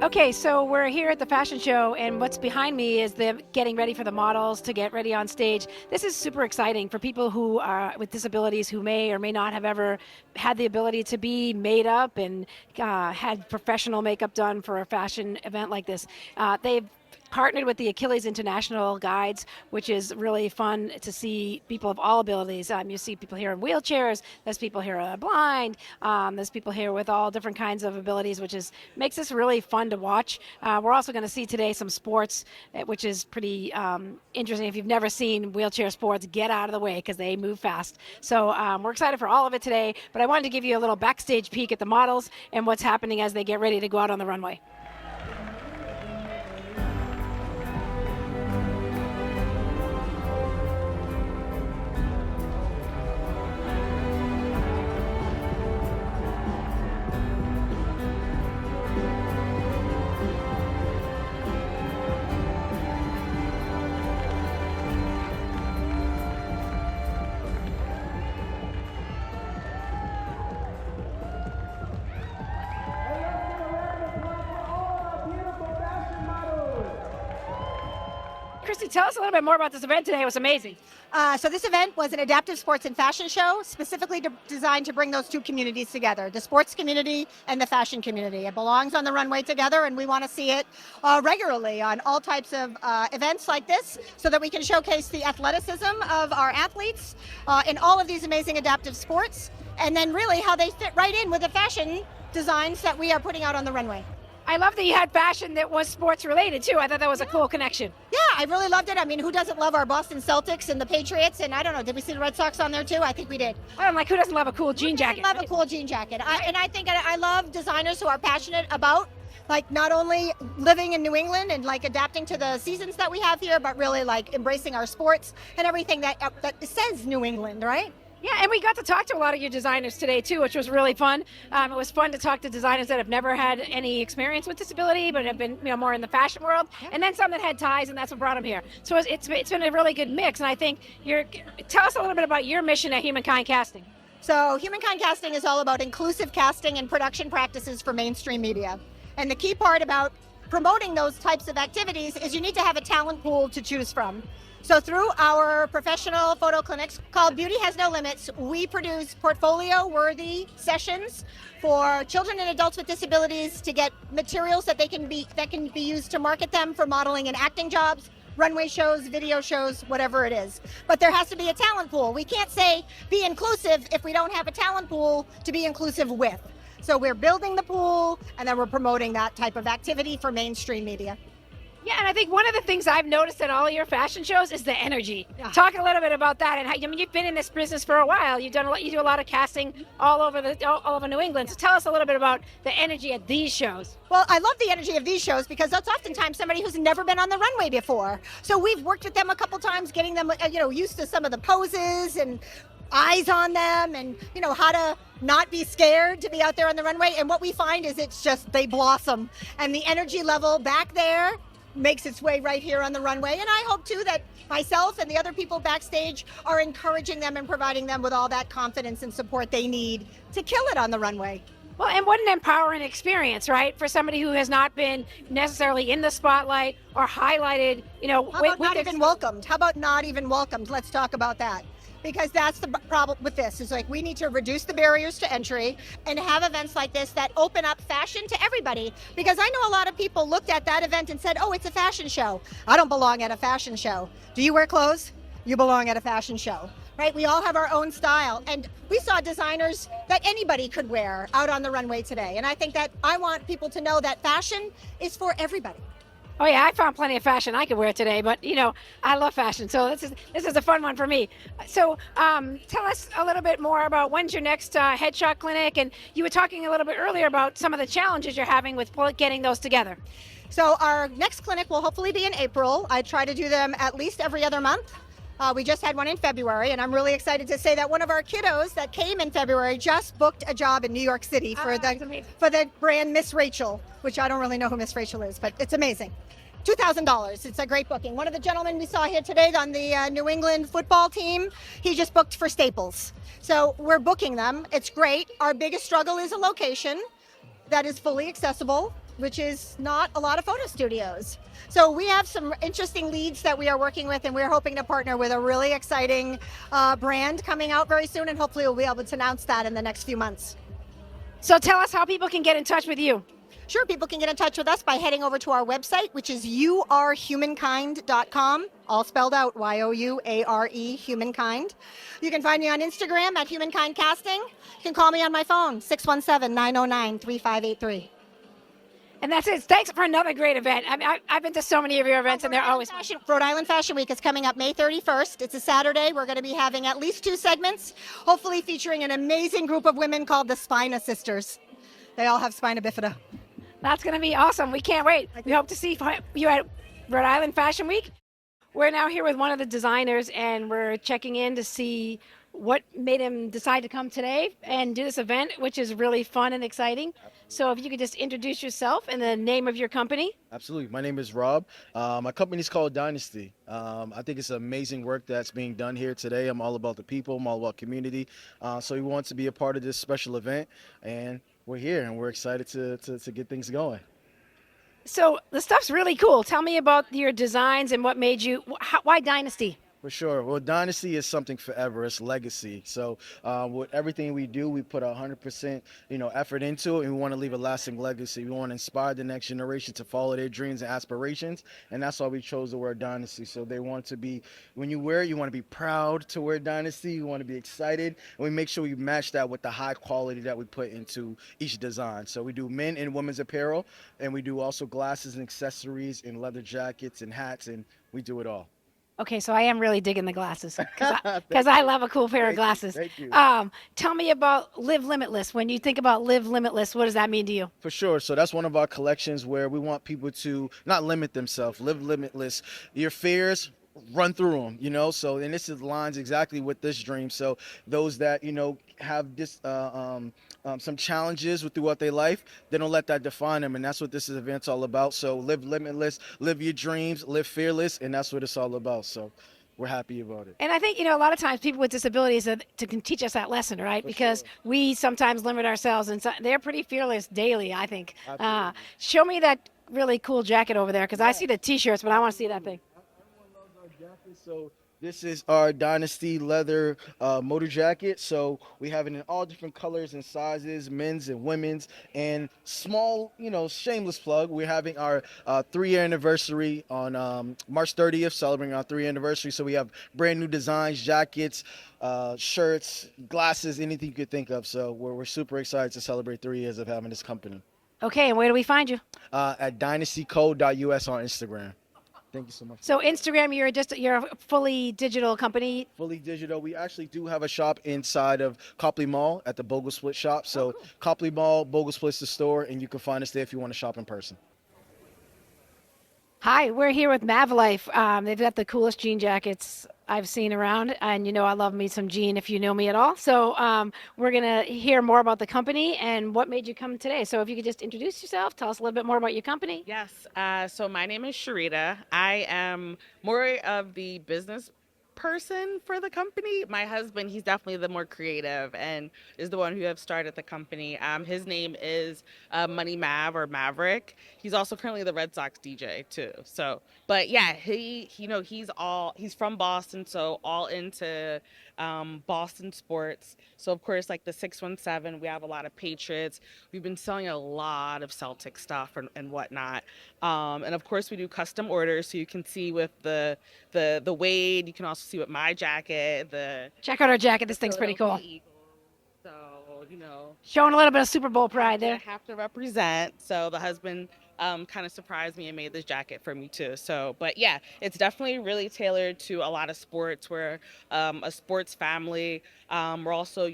Okay, so we're here at the fashion show, and what's behind me is them getting ready for the models to get ready on stage. This is super exciting for people who are with disabilities who may or may not have ever had the ability to be made up and had professional makeup done for a fashion event like this. They've partnered with the Achilles International Guides, which is really fun to see people of all abilities. You see people here in wheelchairs, there's people here blind, there's people here with all different kinds of abilities, which makes this really fun to watch. We're also going to see today some sports, which is pretty interesting. If you've never seen wheelchair sports, get out of the way because they move fast. So we're excited for all of it today, but I wanted to give you a little backstage peek at the models and what's happening as they get ready to go out on the runway. Christy, tell us a little bit more about this event today. It was amazing. So this event was an adaptive sports and fashion show specifically designed to bring those two communities together, the sports community and the fashion community. It belongs on the runway together, and we want to see it regularly on all types of events like this so that we can showcase the athleticism of our athletes in all of these amazing adaptive sports, and then really how they fit right in with the fashion designs that we are putting out on the runway. I love that you had fashion that was sports related too. I thought that was a cool connection. Yeah, I really loved it. I mean, who doesn't love our Boston Celtics and the Patriots? And I don't know, did we see the Red Sox on there too? I think we did. I'm like, who doesn't love a cool jean jacket? Love a cool jean jacket. I think I love designers who are passionate about like not only living in New England and like adapting to the seasons that we have here, but really like embracing our sports and everything that says New England, right? Yeah, and we got to talk to a lot of your designers today, too, which was really fun. It was fun to talk to designers that have never had any experience with disability, but have been more in the fashion world, and then some that had ties, and that's what brought them here. So it's been a really good mix, and I think tell us a little bit about your mission at Humankind Casting. So Humankind Casting is all about inclusive casting and production practices for mainstream media. And the key part about promoting those types of activities is you need to have a talent pool to choose from. So through our professional photo clinics called Beauty Has No Limits, we produce portfolio-worthy sessions for children and adults with disabilities to get materials that can be used to market them for modeling and acting jobs, runway shows, video shows, whatever it is. But there has to be a talent pool. We can't say be inclusive if we don't have a talent pool to be inclusive with. So we're building the pool, and then we're promoting that type of activity for mainstream media. Yeah, and I think one of the things I've noticed at all of your fashion shows is the energy. Yeah. Talk a little bit about that, and how, I mean, you've been in this business for a while. You do a lot of casting all over New England. So tell us a little bit about the energy at these shows. Well, I love the energy of these shows because that's oftentimes somebody who's never been on the runway before. So we've worked with them a couple times, getting them, used to some of the poses and eyes on them, and how to not be scared to be out there on the runway. And what we find is it's just they blossom, and the energy level back there makes its way right here on the runway. And I hope too that myself and the other people backstage are encouraging them and providing them with all that confidence and support they need to kill it on the runway. Well, and what an empowering experience, right? For somebody who has not been necessarily in the spotlight or highlighted, How about not even welcomed? How about not even welcomed? Let's talk about that. Because that's the problem with this, is like we need to reduce the barriers to entry and have events like this that open up fashion to everybody. Because I know a lot of people looked at that event and said, oh, it's a fashion show. I don't belong at a fashion show. Do you wear clothes? You belong at a fashion show, right? We all have our own style. And we saw designers that anybody could wear out on the runway today. And I think that I want people to know that fashion is for everybody. Oh yeah, I found plenty of fashion I could wear today, but I love fashion, so this is a fun one for me. So tell us a little bit more about when's your next headshot clinic, and you were talking a little bit earlier about some of the challenges you're having with getting those together. So our next clinic will hopefully be in April. I try to do them at least every other month. We just had one in February, and I'm really excited to say that one of our kiddos that came in February just booked a job in New York City for the brand Miss Rachel, which I don't really know who Miss Rachel is, but it's amazing. $2,000. It's a great booking. One of the gentlemen we saw here today on the New England football team, he just booked for Staples. So we're booking them. It's great. Our biggest struggle is a location that is fully accessible. which is not a lot of photo studios. So we have some interesting leads that we are working with, and we're hoping to partner with a really exciting brand coming out very soon, and hopefully we'll be able to announce that in the next few months. So tell us how people can get in touch with you. Sure, people can get in touch with us by heading over to our website, which is youarehumankind.com, all spelled out, Y-O-U-A-R-E, humankind. You can find me on Instagram at Humankind Casting. You can call me on my phone, 617-909-3583. And that's it. Thanks for another great event. I mean, I've been to so many of your events, and they're always Rhode Island Fashion Week is coming up May 31st. It's a Saturday. We're going to be having at least 2 segments, hopefully featuring an amazing group of women called the Spina Sisters. They all have spina bifida. That's going to be awesome. We can't wait. We hope to see you at Rhode Island Fashion Week. We're now here with one of the designers, and we're checking in to see what made him decide to come today and do this event, which is really fun and exciting. So if you could just introduce yourself and the name of your company. Absolutely. My name is Rob. My company is called Dynasty. I think it's amazing work that's being done here today. I'm all about the people. I'm all about community. So we want to be a part of this special event, and we're here, and we're excited to get things going. So the stuff's really cool. Tell me about your designs and what made you, why Dynasty? For sure. Well, Dynasty is something forever. It's legacy. So with everything we do, we put 100%, effort into it, and we want to leave a lasting legacy. We want to inspire the next generation to follow their dreams and aspirations, and that's why we chose the word Dynasty. So they want to be, when you wear it, you want to be proud to wear Dynasty. You want to be excited, and we make sure we match that with the high quality that we put into each design. So we do men and women's apparel, and we do also glasses and accessories and leather jackets and hats, and we do it all. Okay, so I am really digging the glasses because I love a cool pair of glasses. Thank you. Tell me about Live Limitless. When you think about Live Limitless, what does that mean to you? For sure. So that's one of our collections where we want people to not limit themselves, live limitless. Your fears, run through them, So, and this aligns exactly with this dream. So those that, have this, some challenges throughout their life, they don't let that define them. And that's what this event's all about. So live limitless, live your dreams, live fearless. And that's what it's all about. So we're happy about it. And I think, a lot of times people with disabilities can teach us that lesson, right? Because we sometimes limit ourselves, and they're pretty fearless daily, I think. Show me that really cool jacket over there, because I see the T-shirts, but I want to see that thing. So this is our Dynasty leather motor jacket. So we have it in all different colors and sizes, men's and women's. And small, shameless plug, we're having our 3-year anniversary on March 30th, celebrating our 3-year anniversary. So we have brand new designs, jackets, shirts, glasses, anything you could think of. So we're super excited to celebrate 3 years of having this company. Okay, and where do we find you? At dynastyco.us on Instagram. Thank you so much. So Instagram, you're a fully digital company. Fully digital. We actually do have a shop inside of Copley Mall at the Bogle Split shop. So Copley Mall, Bogle Split's the store, and you can find us there if you want to shop in person. Hi, we're here with Mavlife. They've got the coolest jean jackets I've seen around, and I love me some jean if you know me at all. So we're going to hear more about the company and what made you come today. So if you could just introduce yourself, tell us a little bit more about your company. Yes, so my name is Sharita. I am more of the business person for the company. My husband, he's definitely the more creative and is the one who have started the company. His name is Money Mav or Maverick. He's also currently the Red Sox DJ too. So, but yeah, he's from Boston, so all into Boston sports. So of course, like the 617, we have a lot of Patriots. We've been selling a lot of Celtic stuff and whatnot. And of course, we do custom orders, so you can see with the Wade. You can also see with my jacket. Check out our jacket. This thing's pretty cool. Eagles. So showing a little bit of Super Bowl pride there. I have to represent. So the husband kind of surprised me and made this jacket for me too. So, but yeah, it's definitely really tailored to a lot of sports. We're a sports family. We're also,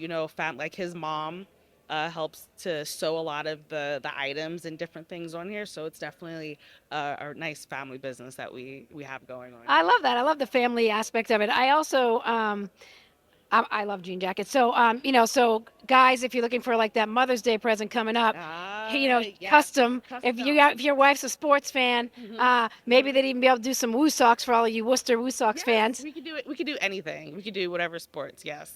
like his mom helps to sew a lot of the items and different things on here. So it's definitely a nice family business that we have going on. I love that. I love the family aspect of it. I also I love jean jackets. So, so guys, if you're looking for like that Mother's Day present coming up, yes. custom. If your wife's a sports fan, maybe they'd even be able to do some Woo socks for all of you Worcester Woo Sox fans. We could do it. We could do anything. We could do whatever sports. Yes.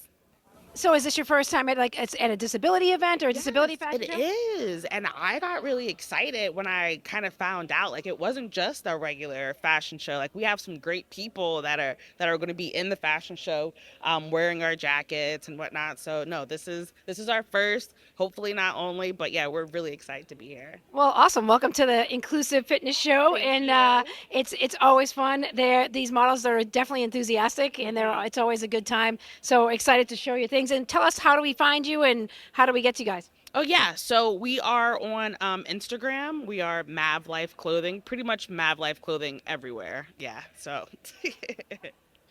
So is this your first time at like it's at a disability event or a disability fashion It show? is. And I got really excited when I kind of found out like it wasn't just a regular fashion show. Like we have some great people that are going to be in the fashion show wearing our jackets and whatnot. So no, this is our first, hopefully not only, but yeah, we're really excited to be here. Well, awesome. Welcome to the Inclusive Fitness Show, Thank and you. it's always fun. These models are definitely enthusiastic, and it's always a good time. So excited to show you things, and tell us how do we find you, and how do we get to you guys? Oh yeah, so we are on Instagram. We are Mav Life Clothing, pretty much Mav Life Clothing everywhere. Yeah, so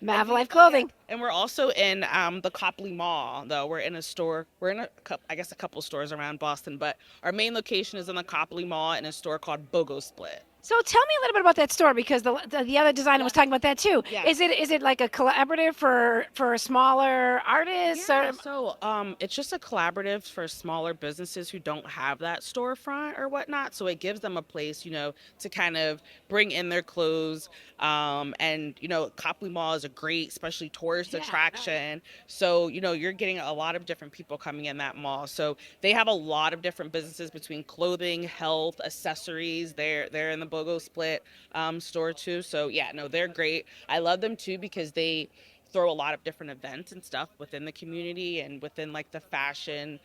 Mav Life Clothing. and we're also in the Copley Mall, though. We're in a store. We're in I guess a couple stores around Boston, but our main location is in the Copley Mall in a store called BOGO Split. So tell me a little bit about that store because the other designer was talking about that too. Yeah. Is it like a collaborative for smaller artists? Yeah, Or, so it's just a collaborative for smaller businesses who don't have that storefront or whatnot. So it gives them a place, to kind of bring in their clothes. And Copley Mall is a great, especially tourist attraction. So you're getting a lot of different people coming in that mall. So they have a lot of different businesses between clothing, health, accessories. They're in the BOGO Split store too. So yeah, no, they're great. I love them too because they throw a lot of different events and stuff within the community and within like the fashion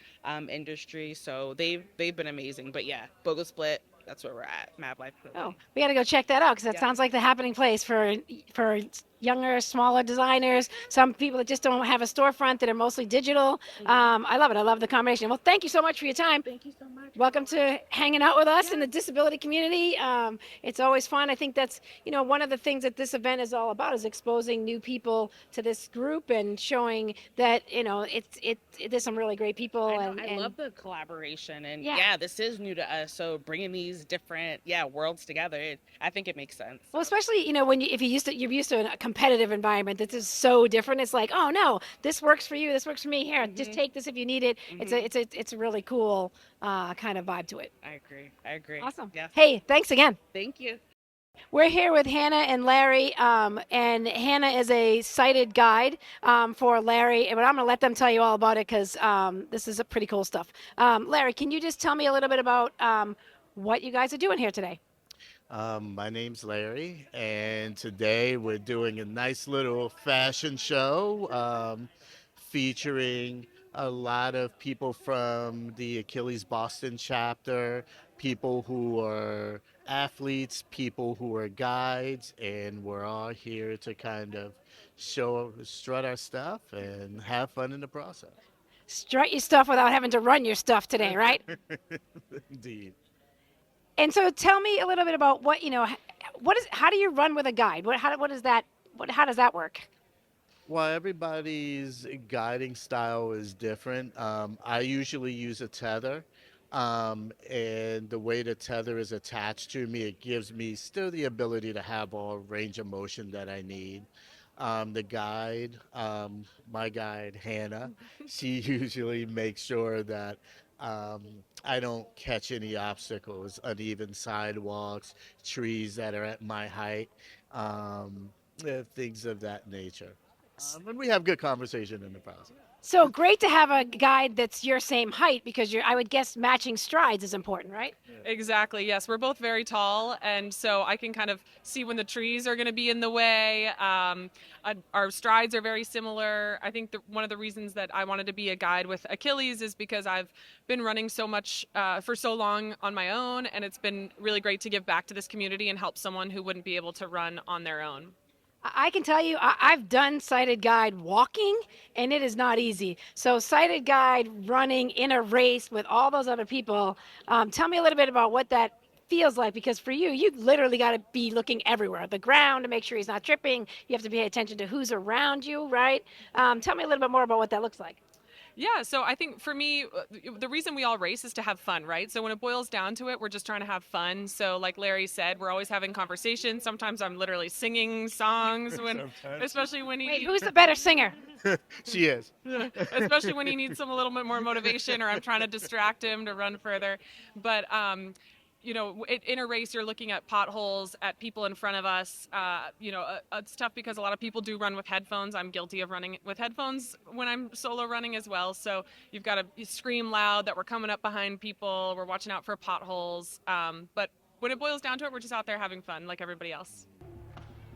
industry. So they've been amazing. But yeah, BOGO Split, that's where we're at. Mav Life Clothing. oh, we got to go check that out because that sounds like the happening place for younger, smaller designers. Some people that just don't have a storefront that are mostly digital. I love it. I love the combination. Well, thank you so much for your time. Thank you so much. Welcome to hanging out with us in the disability community. It's always fun. I think that's one of the things that this event is all about is exposing new people to this group and showing that there's some really great people. I love the collaboration and Yeah. this is new to us. So bringing these different worlds together, I think it makes sense. Well, especially when you're used to a competitive environment. This is so different. It's like, oh no, this works for you. This works for me. Here, just take this if you need it. It's a really cool kind of vibe to it. I agree. Awesome. Yeah. Hey, thanks again. Thank you. We're here with Hannah and Larry, and Hannah is a sighted guide for Larry, but I'm going to let them tell you all about it because this is a pretty cool stuff. Larry, can you just tell me a little bit about what you guys are doing here today? My name's Larry, and today we're doing a nice little fashion show featuring a lot of people from the Achilles Boston chapter, people who are athletes, people who are guides, and we're all here to kind of strut our stuff and have fun in the process. Strut your stuff without having to run your stuff today, right? Indeed. And so tell me a little bit about how do you run with a guide? How does that work? Well, everybody's guiding style is different. I usually use a tether, and the way the tether is attached to me, it gives me still the ability to have all range of motion that I need. The guide, my guide, Hannah, she usually makes sure that I don't catch any obstacles, uneven sidewalks, trees that are at my height, things of that nature. And we have good conversation in the process. So great to have a guide that's your same height because I would guess matching strides is important, right? Exactly. Yes, we're both very tall, and so I can kind of see when the trees are going to be in the way. Our strides are very similar. I think one of the reasons that I wanted to be a guide with Achilles is because I've been running so much for so long on my own, and it's been really great to give back to this community and help someone who wouldn't be able to run on their own. I can tell you, I've done sighted guide walking, and it is not easy. So sighted guide running in a race with all those other people. Tell me a little bit about what that feels like, because for you literally got to be looking everywhere, the ground to make sure he's not tripping. You have to pay attention to who's around you, right? Tell me a little bit more about what that looks like. Yeah, so I think for me, the reason we all race is to have fun, right? So when it boils down to it, we're just trying to have fun. So like Larry said, we're always having conversations. Sometimes I'm literally singing songs especially when Wait, who's the better singer? She is. especially when he needs a little bit more motivation or I'm trying to distract him to run further. But in a race, you're looking at potholes, at people in front of us. It's tough because a lot of people do run with headphones. I'm guilty of running with headphones when I'm solo running as well. So you've got to scream loud that we're coming up behind people. We're watching out for potholes. But when it boils down to it, we're just out there having fun like everybody else.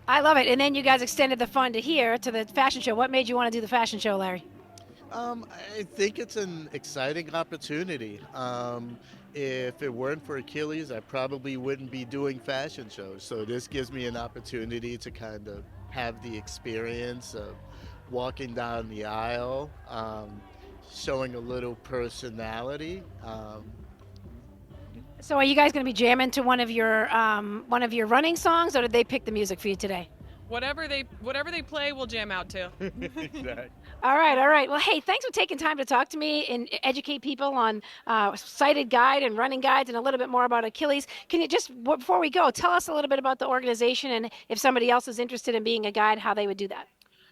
I love it. And then you guys extended the fun to here, to the fashion show. What made you want to do the fashion show, Larry? I think it's an exciting opportunity. If it weren't for Achilles, I probably wouldn't be doing fashion shows. So this gives me an opportunity to kind of have the experience of walking down the aisle, showing a little personality. So are you guys going to be jamming to one of your running songs, or did they pick the music for you today? Whatever they play, we'll jam out to. Exactly. All right. Well, hey, thanks for taking time to talk to me and educate people on sighted guide and running guides and a little bit more about Achilles. Can you just, before we go, tell us a little bit about the organization and if somebody else is interested in being a guide, how they would do that?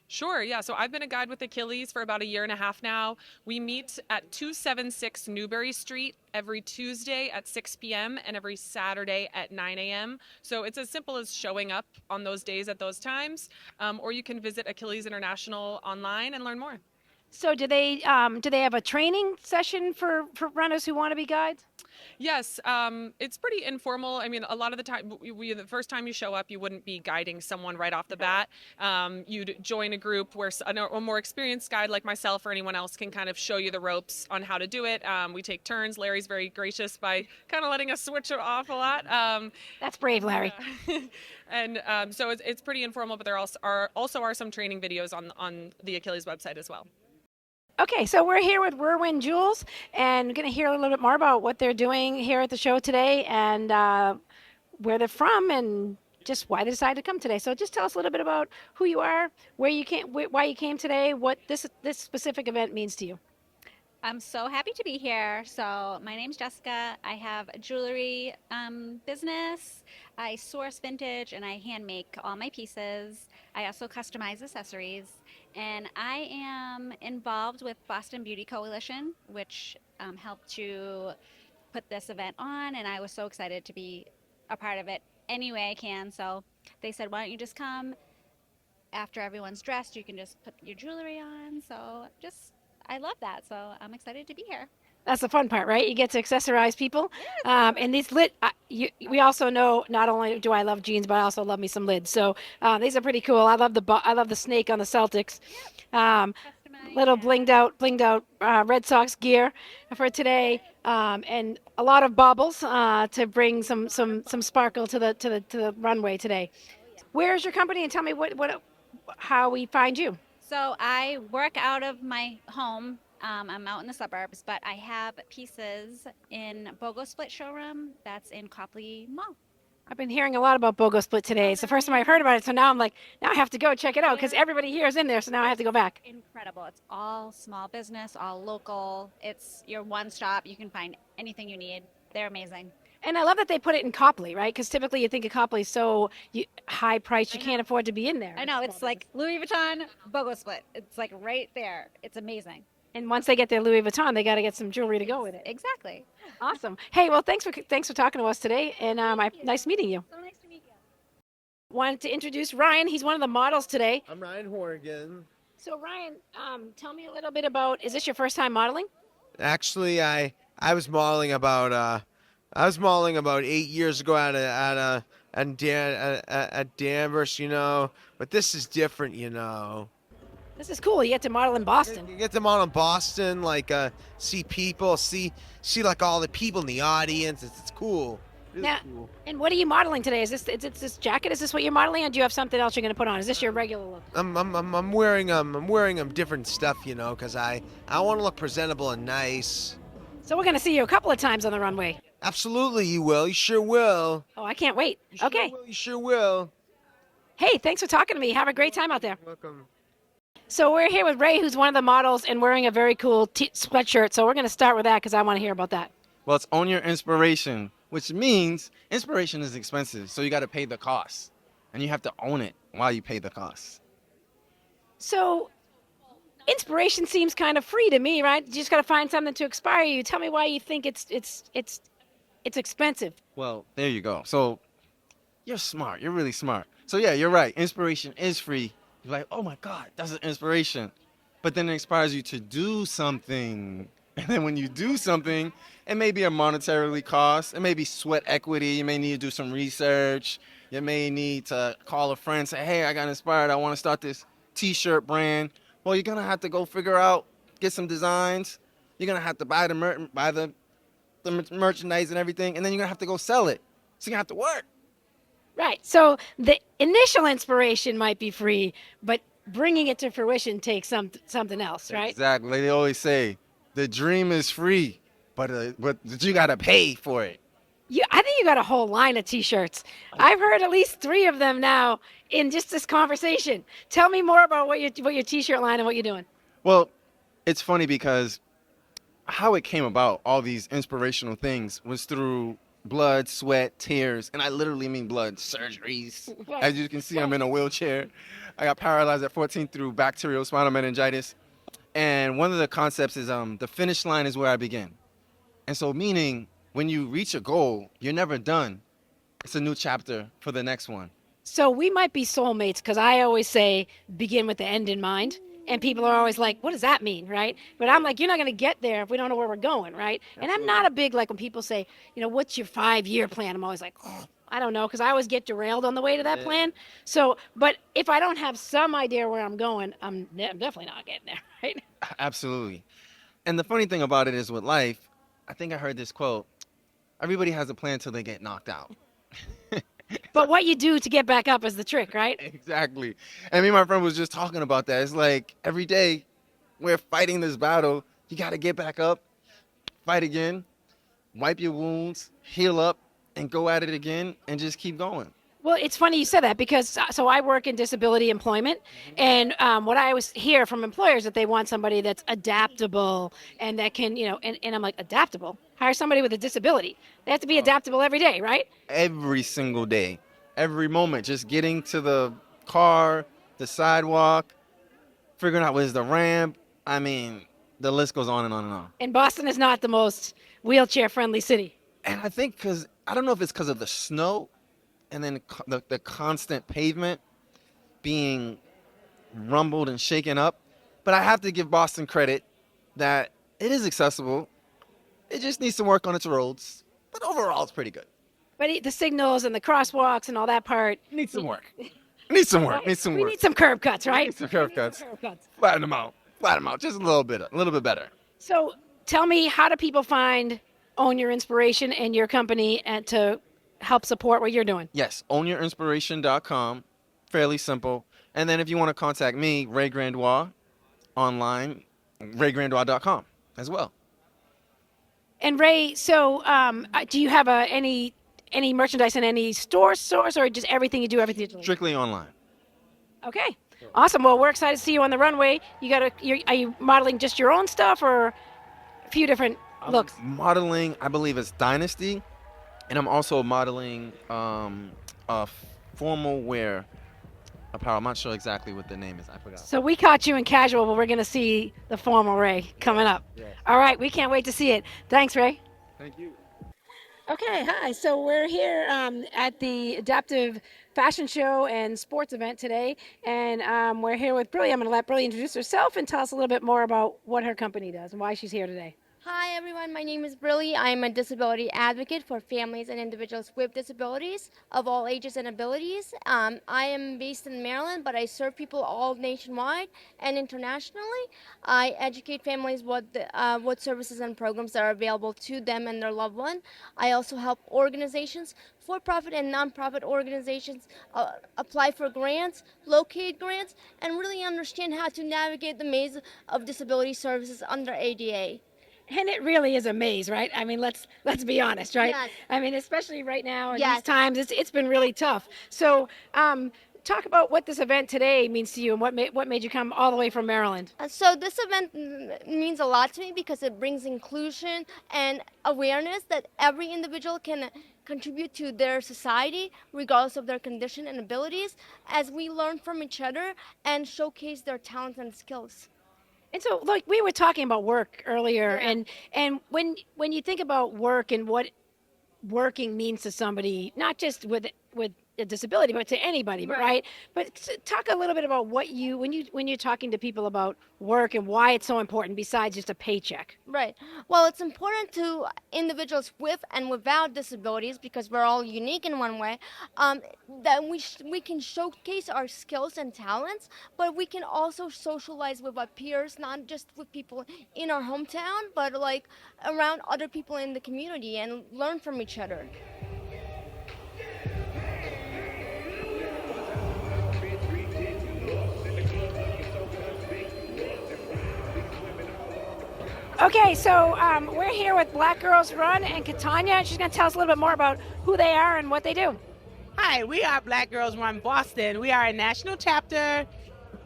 Sure, yeah. So I've been a guide with Achilles for about a year and a half now. We meet at 276 Newbury Street every Tuesday at 6 p.m. and every Saturday at 9 a.m. So it's as simple as showing up on those days at those times, or you can visit Achilles International online and learn more. So do they have a training session for runners who want to be guides? Yes, it's pretty informal. I mean, a lot of the time, the first time you show up, you wouldn't be guiding someone right off the bat. You'd join a group where a more experienced guide like myself or anyone else can kind of show you the ropes on how to do it. We take turns. Larry's very gracious by kind of letting us switch it off a lot. That's brave, Larry. And so it's pretty informal, but there also are some training videos on the Achilles website as well. Okay, so we're here with Whirlwind Jewels, and we're going to hear a little bit more about what they're doing here at the show today, and where they're from, and just why they decided to come today. So just tell us a little bit about who you are, where you came, why you came today, what this specific event means to you. I'm so happy to be here. So my name's Jessica. I have a jewelry business. I source vintage and I hand make all my pieces. I also customize accessories. And I am involved with Boston Beauty Coalition, which helped to put this event on. And I was so excited to be a part of it any way I can. So they said, why don't you just come after everyone's dressed? You can just put your jewelry on. So I love that, so I'm excited to be here. That's the fun part, right? You get to accessorize people. And these we also know not only do I love jeans, but I also love me some lids. So these are pretty cool. I love the snake on the Celtics. Little blinged out Red Sox gear for today, and a lot of baubles to bring some sparkle to the runway today. Where's your company? And tell me how we find you. So I work out of my home. I'm out in the suburbs, but I have pieces in BOGO Split showroom that's in Copley Mall. I've been hearing a lot about BOGO Split today. It's the first time I've heard about it, so now I'm like, now I have to go check it out because everybody here is in there, so now I have to go back. Incredible. It's all small business, all local. It's your one stop. You can find anything you need. They're amazing. And I love that they put it in Copley, right? Because typically you think of Copley so high priced, you can't afford to be in there. I know. It's like Louis Vuitton, BOGO Split. It's like right there. It's amazing. And once they get their Louis Vuitton, they got to get some jewelry to go with it. Exactly. Awesome. Hey, well, thanks for talking to us today, and nice meeting you. So nice to meet you. Wanted to introduce Ryan. He's one of the models today. I'm Ryan Horgan. So Ryan, tell me a little bit about. Is this your first time modeling? Actually, I was modeling about 8 years ago at Danvers, but this is different, This is cool. You get to model in Boston. You get to model in Boston, see people, see like all the people in the audience. It's cool. Now, and what are you modeling today? Is this jacket? Is this what you're modeling, or do you have something else you're going to put on? Is this your regular look? I'm wearing different stuff, because I want to look presentable and nice. So we're going to see you a couple of times on the runway. Absolutely, you will. You sure will. Oh, I can't wait. Okay. You sure will. Hey, thanks for talking to me. Have a great time out there. Welcome. So we're here with Ray, who's one of the models and wearing a very cool sweatshirt. So we're going to start with that because I want to hear about that. Well, it's own your inspiration, which means inspiration is expensive. So you got to pay the cost, and you have to own it while you pay the cost. So inspiration seems kind of free to me, right? You just got to find something to inspire you. Tell me why you think it's it's expensive. Well, there you go. So you're smart. You're really smart. So yeah, you're right. Inspiration is free. You're like, oh my God, that's an inspiration. But then it inspires you to do something. And then when you do something, it may be a monetarily cost. It may be sweat equity. You may need to do some research. You may need to call a friend, say, hey, I got inspired. I want to start this t-shirt brand. Well, you're gonna have to go figure out, get some designs. You're gonna have to buy the merchandise and everything, and then you're gonna have to go sell it. So you're gonna have to work. Right. So the initial inspiration might be free, but bringing it to fruition takes something else, right? Exactly. They always say the dream is free, but you gotta pay for it. I think you got a whole line of T-shirts. I've heard at least 3 of them now in just this conversation. Tell me more about what your T-shirt line and what you're doing. Well, it's funny because how it came about, all these inspirational things, was through blood, sweat, tears, and I literally mean blood, surgeries. As you can see, I'm in a wheelchair. I got paralyzed at 14 through bacterial spinal meningitis. And one of the concepts is the finish line is where I begin. And so meaning when you reach a goal, you're never done. It's a new chapter for the next one. So we might be soulmates because I always say begin with the end in mind. And people are always like, what does that mean, right? But I'm like, you're not going to get there if we don't know where we're going, right? Absolutely. And I'm not a big, like when people say, what's your 5-year plan? I'm always like, oh, I don't know, because I always get derailed on the way to that plan. So, but if I don't have some idea where I'm going, I'm definitely not getting there, right? Absolutely. And the funny thing about it is with life, I think I heard this quote, everybody has a plan till they get knocked out. But what you do to get back up is the trick, right? Exactly. And me and my friend was just talking about that. It's like every day we're fighting this battle. You got to get back up, fight again, wipe your wounds, heal up, and go at it again and just keep going. Well, it's funny you said that because so I work in disability employment, and what I always hear from employers that they want somebody that's adaptable and that can, and I'm like, adaptable? Hire somebody with a disability. They have to be adaptable every day, right? Every single day, every moment, just getting to the car, the sidewalk, figuring out where's the ramp. I mean, the list goes on and on and on. And Boston is not the most wheelchair-friendly city. And I think I don't know if it's because of the snow and then the constant pavement being rumbled and shaken up. But I have to give Boston credit that it is accessible. It just needs some work on its roads. But overall, it's pretty good. But the signals and the crosswalks and all that part. Needs some work. Needs some work. Needs some work. We need some curb cuts, right? Need some curb cuts. Flatten them out. Just a little bit better. So tell me, how do people find Own Your Inspiration and your company and to help support what you're doing? Yes, ownyourinspiration.com. Fairly simple. And then if you want to contact me, Ray Grandois, online, raygrandois.com as well. And Ray, so do you have any merchandise in any stores, or just everything you do, everything digitally? Strictly online. Okay, awesome. Well, we're excited to see you on the runway. Are you modeling just your own stuff or a few different looks? Modeling, I believe it's Dynasty, and I'm also modeling a formal wear apparel. I'm not sure exactly what the name is. I forgot. So we caught you in casual, but we're going to see the formal Ray coming up. Yeah. All right, we can't wait to see it. Thanks, Ray. Thank you. Okay, hi. So we're here at the Adaptive Fashion Show and Sports event today, and we're here with Brillie. I'm going to let Brillie introduce herself and tell us a little bit more about what her company does and why she's here today. Hi everyone, my name is Brillie. I'm a disability advocate for families and individuals with disabilities of all ages and abilities. I am based in Maryland, but I serve people all nationwide and internationally. I educate families what services and programs are available to them and their loved one. I also help organizations, for-profit and non-profit organizations, apply for grants, locate grants, and really understand how to navigate the maze of disability services under ADA. And it really is a maze, right? I mean, let's be honest, right? Yes. I mean, especially right now in Yes. these times, it's been really tough. So, talk about what this event today means to you and what made you come all the way from Maryland. So this event means a lot to me because it brings inclusion and awareness that every individual can contribute to their society regardless of their condition and abilities, as we learn from each other and showcase their talents and skills. And so, like, we were talking about work earlier, Yeah. and when you think about work and what working means to somebody, not just with a disability, but to anybody, right? But talk a little bit about what when you're talking to people about work and why it's so important besides just a paycheck. Right. Well, it's important to individuals with and without disabilities because we're all unique in one way. That we can showcase our skills and talents, but we can also socialize with our peers, not just with people in our hometown, but like around other people in the community and learn from each other. Okay, so we're here with Black Girls Run and Katanya. She's going to tell us a little bit more about who they are and what they do. Hi, we are Black Girls Run Boston. We are a national chapter,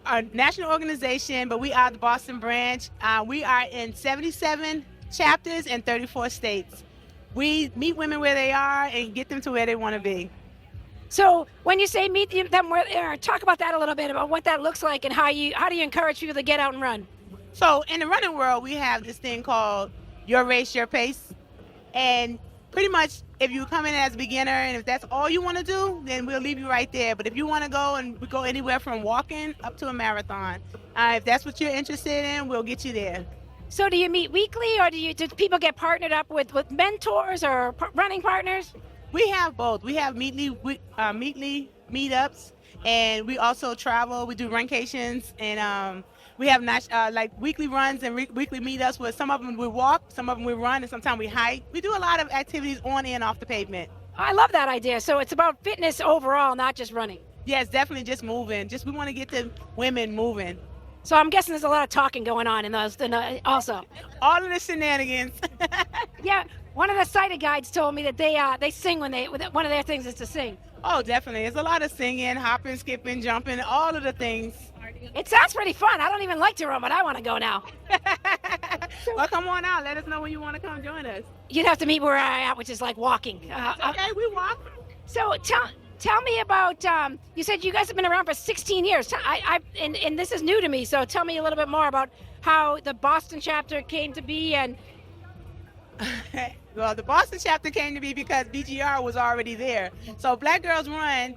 a national organization, but we are the Boston branch. We are in 77 chapters in 34 states. We meet women where they are and get them to where they want to be. So when you say meet them where they are, talk about that a little bit, about what that looks like and how do you encourage people to get out and run? So in the running world, we have this thing called your race, your pace. And pretty much if you come in as a beginner and if that's all you want to do, then we'll leave you right there. But if you want to go and we go anywhere from walking up to a marathon, if that's what you're interested in, we'll get you there. So do you meet weekly or do people get partnered up with mentors or running partners? We have both. We have meetly meetups, and we also travel. We do runcations, and we have like weekly runs and weekly meetups where some of them we walk, some of them we run, and sometimes we hike. We do a lot of activities on and off the pavement. I love that idea. So it's about fitness overall, not just running. Yes, definitely just moving. We want to get the women moving. So I'm guessing there's a lot of talking going on in those also. All of the shenanigans. Yeah, one of the sighted guides told me that they sing when one of their things is to sing. Oh, definitely. There's a lot of singing, hopping, skipping, jumping, all of the things. It sounds pretty fun. I don't even like to run, but I want to go now. Well, come on out. Let us know when you want to come join us. You'd have to meet where I am, which is like walking. Okay, we walk. So tell me about, you said you guys have been around for 16 years. And this is new to me, so tell me a little bit more about how the Boston chapter came to be. And well, the Boston chapter came to be because BGR was already there. So Black Girls Run,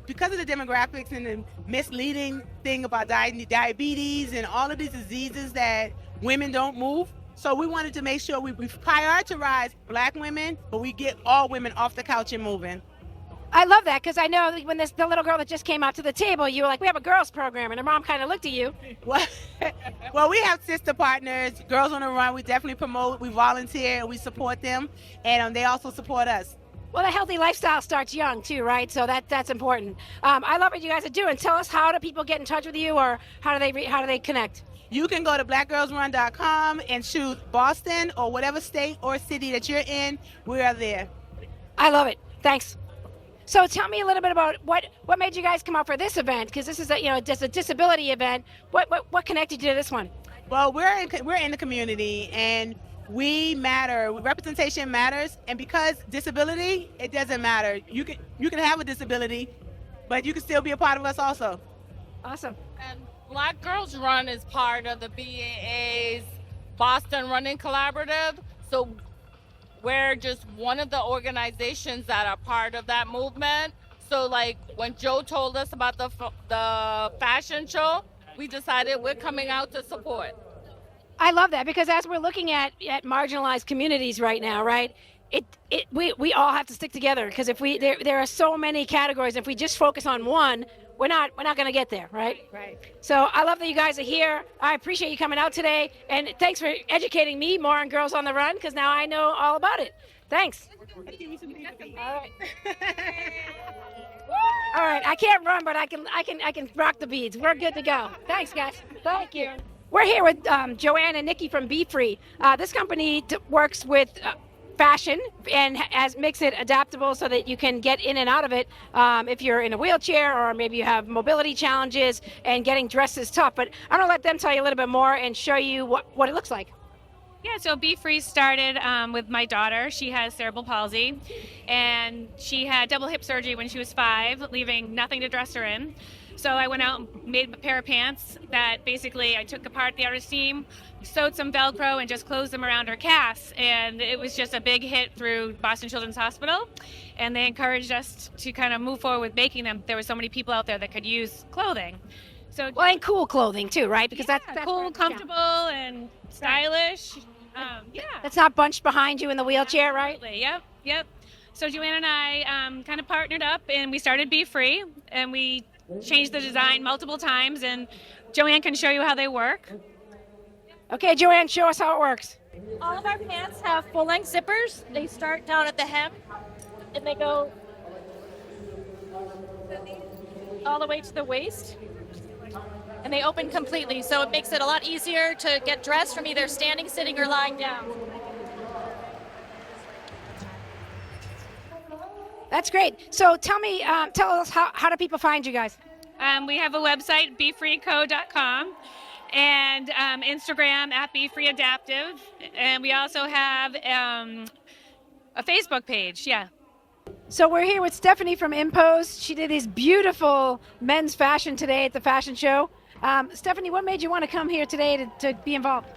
because of the demographics and the misleading thing about diabetes and all of these diseases that women don't move, so we wanted to make sure we prioritize Black women, but we get all women off the couch and moving. I love that because I know when the little girl that just came out to the table, you were like, we have a girls program, and her mom kind of looked at you. Well, we have sister partners, Girls on the Run. We definitely promote, we volunteer, and we support them, and they also support us. Well, the healthy lifestyle starts young too, right? So that's important. I love what you guys are doing. Tell us, how do people get in touch with you, or how do they connect? You can go to blackgirlsrun.com and choose Boston or whatever state or city that you're in. We are there. I love it. Thanks. So tell me a little bit about what made you guys come out for this event, because this is just a disability event. What connected you to this one? Well, we're in the community and we matter. Representation matters, and because disability, it doesn't matter. You can have a disability, but you can still be a part of us also. Awesome. And Black Girls Run is part of the BAA's Boston Running Collaborative. So we're just one of the organizations that are part of that movement. So like when Joe told us about the fashion show, we decided we're coming out to support. I love that, because as we're looking at marginalized communities right now, right, we all have to stick together, because if there are so many categories. If we just focus on one, we're not going to get there, right? Right. So I love that you guys are here. I appreciate you coming out today, and thanks for educating me more on Girls on the Run, because now I know all about it. Thanks. All right. All right. I can't run, but I can rock the beads. We're good to go. Thanks, guys. Thank you. We're here with Joanne and Nikki from Be Free. This company works with fashion and makes it adaptable so that you can get in and out of it if you're in a wheelchair, or maybe you have mobility challenges and getting dressed is tough. But I'm going to let them tell you a little bit more and show you what it looks like. Yeah, so Be Free started with my daughter. She has cerebral palsy, and she had double hip surgery when she was 5, leaving nothing to dress her in. So I went out and made a pair of pants that basically I took apart the outer seam, sewed some Velcro, and just closed them around her cast. And it was just a big hit through Boston Children's Hospital. And they encouraged us to kind of move forward with making them. There were so many people out there that could use clothing. So Well, and cool clothing too, right? Because that's cool, where- comfortable, and stylish. Yeah. That's not bunched behind you in the wheelchair, right? Absolutely. Yep. So Joanne and I kind of partnered up, and we started Be Free, and we changed the design multiple times, and Joanne can show you how they work. Okay, Joanne, show us how it works. All of our pants have full-length zippers. They start down at the hem, and they go all the way to the waist. And they open completely, so it makes it a lot easier to get dressed from either standing, sitting, or lying down. That's great. So tell us how do people find you guys? We have a website, BeFreeCo.com, and Instagram at BeFreeAdaptive, and we also have a Facebook page. Yeah. So we're here with Stephanie from Impose. She did this beautiful men's fashion today at the fashion show. Stephanie, what made you want to come here today to be involved?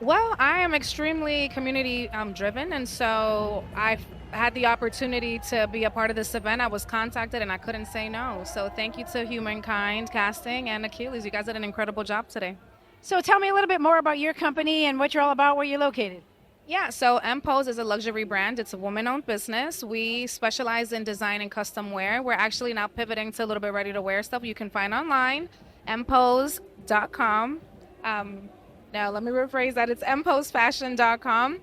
Well, I am extremely community driven, and so I've had the opportunity to be a part of this event. I was contacted and I couldn't say no. So thank you to Humankind Casting and Achilles. You guys did an incredible job today. So tell me a little bit more about your company and what you're all about, where you're located. Yeah, so Impose is a luxury brand. It's a woman-owned business. We specialize in design and custom wear. We're actually now pivoting to a little bit ready-to-wear stuff you can find online, impose.com. Now, let me rephrase that. It's imposefashion.com.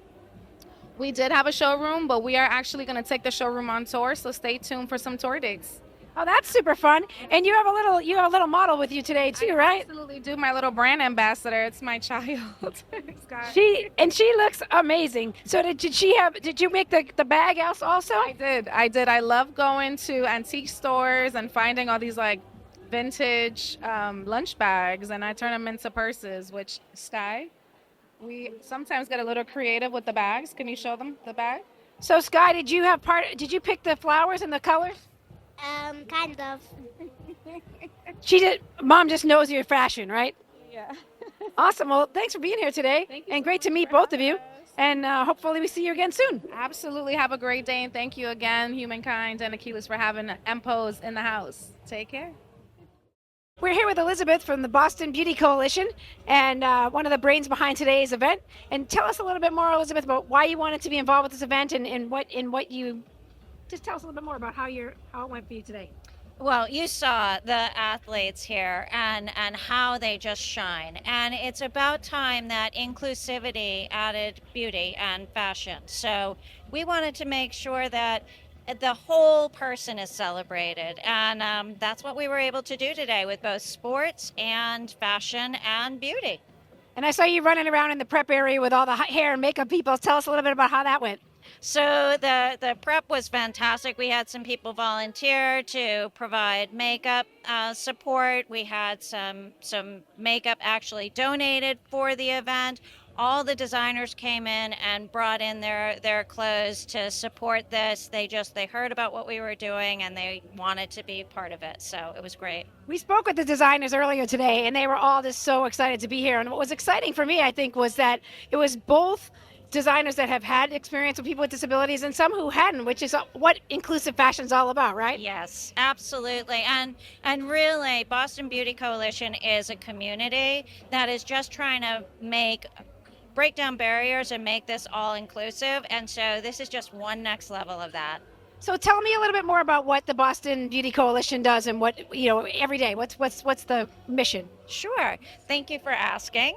We did have a showroom, but we are actually going to take the showroom on tour, so stay tuned for some tour dates. Oh, that's super fun. And you have a little model with you today too, right? Absolutely do. My little brand ambassador. It's my child. She looks amazing. So did you make the bag else also? I did. I love going to antique stores and finding all these like vintage lunch bags, and I turn them into purses, which Sky, we sometimes get a little creative with the bags. Can you show them the bag? So Sky, did you pick the flowers and the colors? Kind of. She did. Mom just knows your fashion, right? Yeah. Awesome. Well, thanks for being here today. Thank you and so great to much meet for both of having you. us. And hopefully we see you again soon. Absolutely. Have a great day, and thank you again, Humankind and Achilles, for having Impose in the house. Take care. We're here with Elizabeth from the Boston Beauty Coalition, and one of the brains behind today's event. And tell us a little bit more, Elizabeth, about why you wanted to be involved with this event and what you. Just tell us a little bit more about how it went for you today. Well, you saw the athletes here and how they just shine. And it's about time that inclusivity added beauty and fashion. So we wanted to make sure that the whole person is celebrated. And that's what we were able to do today with both sports and fashion and beauty. And I saw you running around in the prep area with all the hair and makeup people. Tell us a little bit about how that went. So the prep was fantastic. We had some people volunteer to provide makeup support. We had some makeup actually donated for the event. All the designers came in and brought in their clothes to support this. They heard about what we were doing and they wanted to be part of it. So it was great. We spoke with the designers earlier today, and they were all just so excited to be here. And what was exciting for me, I think, was that it was both designers that have had experience with people with disabilities and some who hadn't, which is what inclusive fashion is all about, right? Yes, absolutely. And really, Boston Beauty Coalition is a community that is just trying to break down barriers and make this all inclusive. And so this is just one next level of that. So tell me a little bit more about what the Boston Beauty Coalition does and what, every day. What's the mission? Sure. Thank you for asking.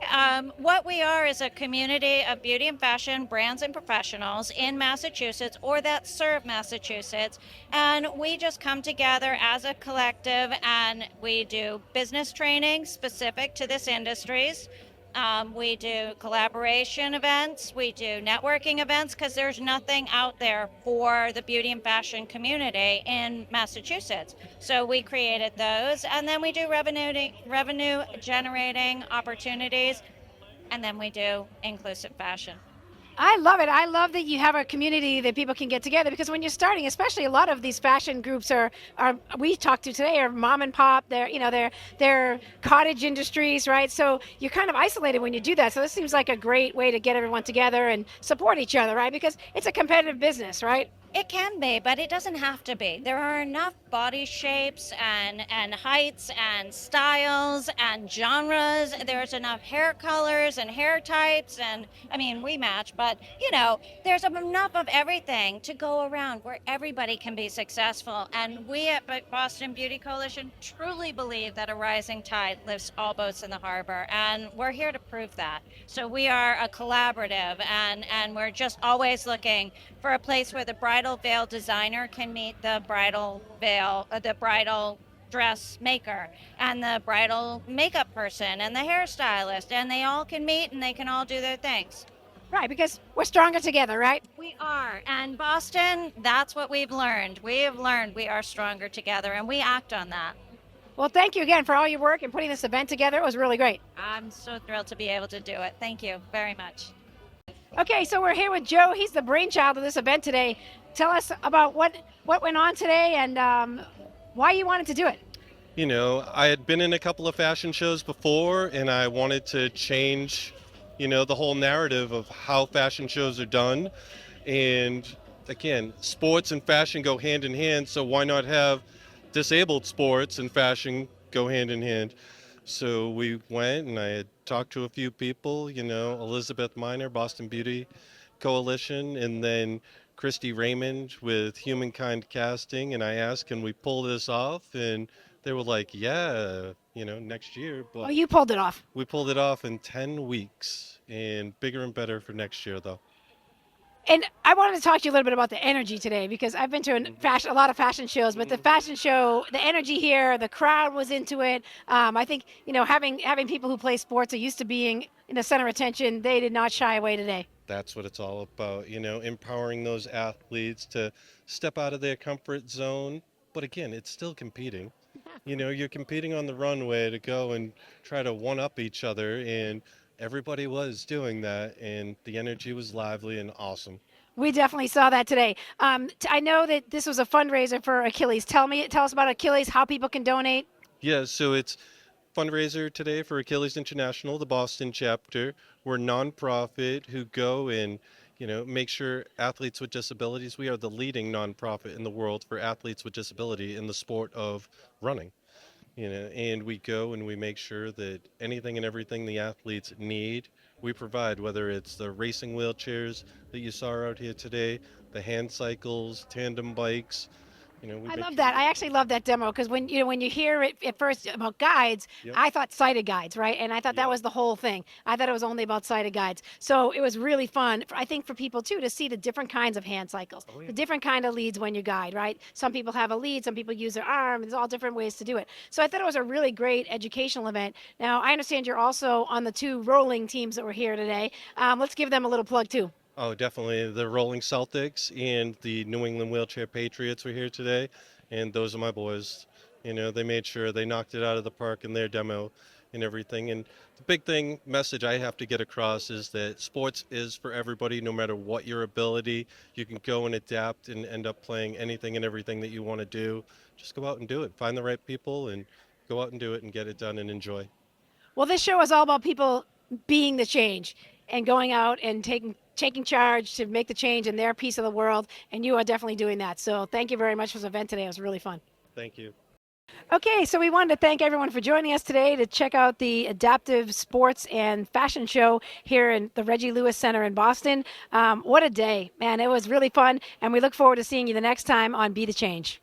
What we are is a community of beauty and fashion brands and professionals in Massachusetts or that serve Massachusetts. And we just come together as a collective and we do business training specific to this industries. We do collaboration events, we do networking events because there's nothing out there for the beauty and fashion community in Massachusetts. So we created those, and then we do revenue generating opportunities, and then we do inclusive fashion. I love it. I love that you have a community that people can get together because when you're starting, especially a lot of these fashion groups are we talked to today are mom and pop. They're cottage industries, right? So you're kind of isolated when you do that. So this seems like a great way to get everyone together and support each other, right? Because it's a competitive business, right? It can be, but it doesn't have to be. There are enough body shapes and heights and styles and genres. There's enough hair colors and hair types. And I mean, we match, but there's enough of everything to go around where everybody can be successful. And we at Boston Beauty Coalition truly believe that a rising tide lifts all boats in the harbor. And we're here to prove that. So we are a collaborative and we're just always looking for a place where the bridal veil designer can meet the bridal dress maker and the bridal makeup person and the hairstylist, and they all can meet and they can all do their things. Right, because we're stronger together, right? We are. And Boston, that's what we've learned. We have learned we are stronger together, and we act on that. Well, thank you again for all your work and putting this event together. It was really great. I'm so thrilled to be able to do it. Thank you very much. Okay, so we're here with Joe. He's the brainchild of this event today. Tell us about what went on today and why you wanted to do it. I had been in a couple of fashion shows before, and I wanted to change, the whole narrative of how fashion shows are done. And again, sports and fashion go hand in hand, so why not have disabled sports and fashion go hand in hand? So we went, and I had talked to a few people, Elizabeth Miner, Boston Beauty Coalition, and then Christy Raymond with Humankind Casting, and I asked, can we pull this off? And they were like, yeah, next year. But oh, you pulled it off. We pulled it off in 10 weeks, and bigger and better for next year, though. And I wanted to talk to you a little bit about the energy today because I've been to a lot of fashion shows, but the fashion show, the energy here, the crowd was into it. I think, having people who play sports are used to being in the center of attention, they did not shy away today. That's what it's all about, empowering those athletes to step out of their comfort zone. But again, it's still competing. You're competing on the runway to go and try to one-up each other, and everybody was doing that, and the energy was lively and awesome. We definitely saw that today. I know that this was a fundraiser for Achilles. Tell us about Achilles, how people can donate. Yeah, so it's fundraiser today for Achilles International, the Boston chapter. We're a nonprofit who go and make sure athletes with disabilities. We are the leading nonprofit in the world for athletes with disability in the sport of running. And we go and we make sure that anything and everything the athletes need, we provide, whether it's the racing wheelchairs that you saw out here today, the hand cycles, tandem bikes. I love that. I actually love that demo because when you hear it at first about guides, Yep. I thought sighted guides, right? And I thought that was the whole thing. I thought it was only about sighted guides. So it was really fun, I think, for people too to see the different kinds of hand cycles, the different kind of leads when you guide, right? Some people have a lead, some people use their arm. There's all different ways to do it. So I thought it was a really great educational event. Now I understand you're also on the 2 rolling teams that were here today. Let's give them a little plug too. Oh, definitely. The Rolling Celtics and the New England Wheelchair Patriots were here today, and those are my boys. They made sure they knocked it out of the park in their demo and everything. And the big message I have to get across is that sports is for everybody, no matter what your ability. You can go and adapt and end up playing anything and everything that you want to do. Just go out and do it. Find the right people and go out and do it and get it done and enjoy. Well, this show is all about people being the change and going out and taking charge to make the change in their piece of the world, and you are definitely doing that. So thank you very much for this event today. It was really fun. Thank you. Okay, so we wanted to thank everyone for joining us today to check out the Adaptive Sports and Fashion Show here in the Reggie Lewis Center in Boston. What a day, man. It was really fun, and we look forward to seeing you the next time on Be the Change.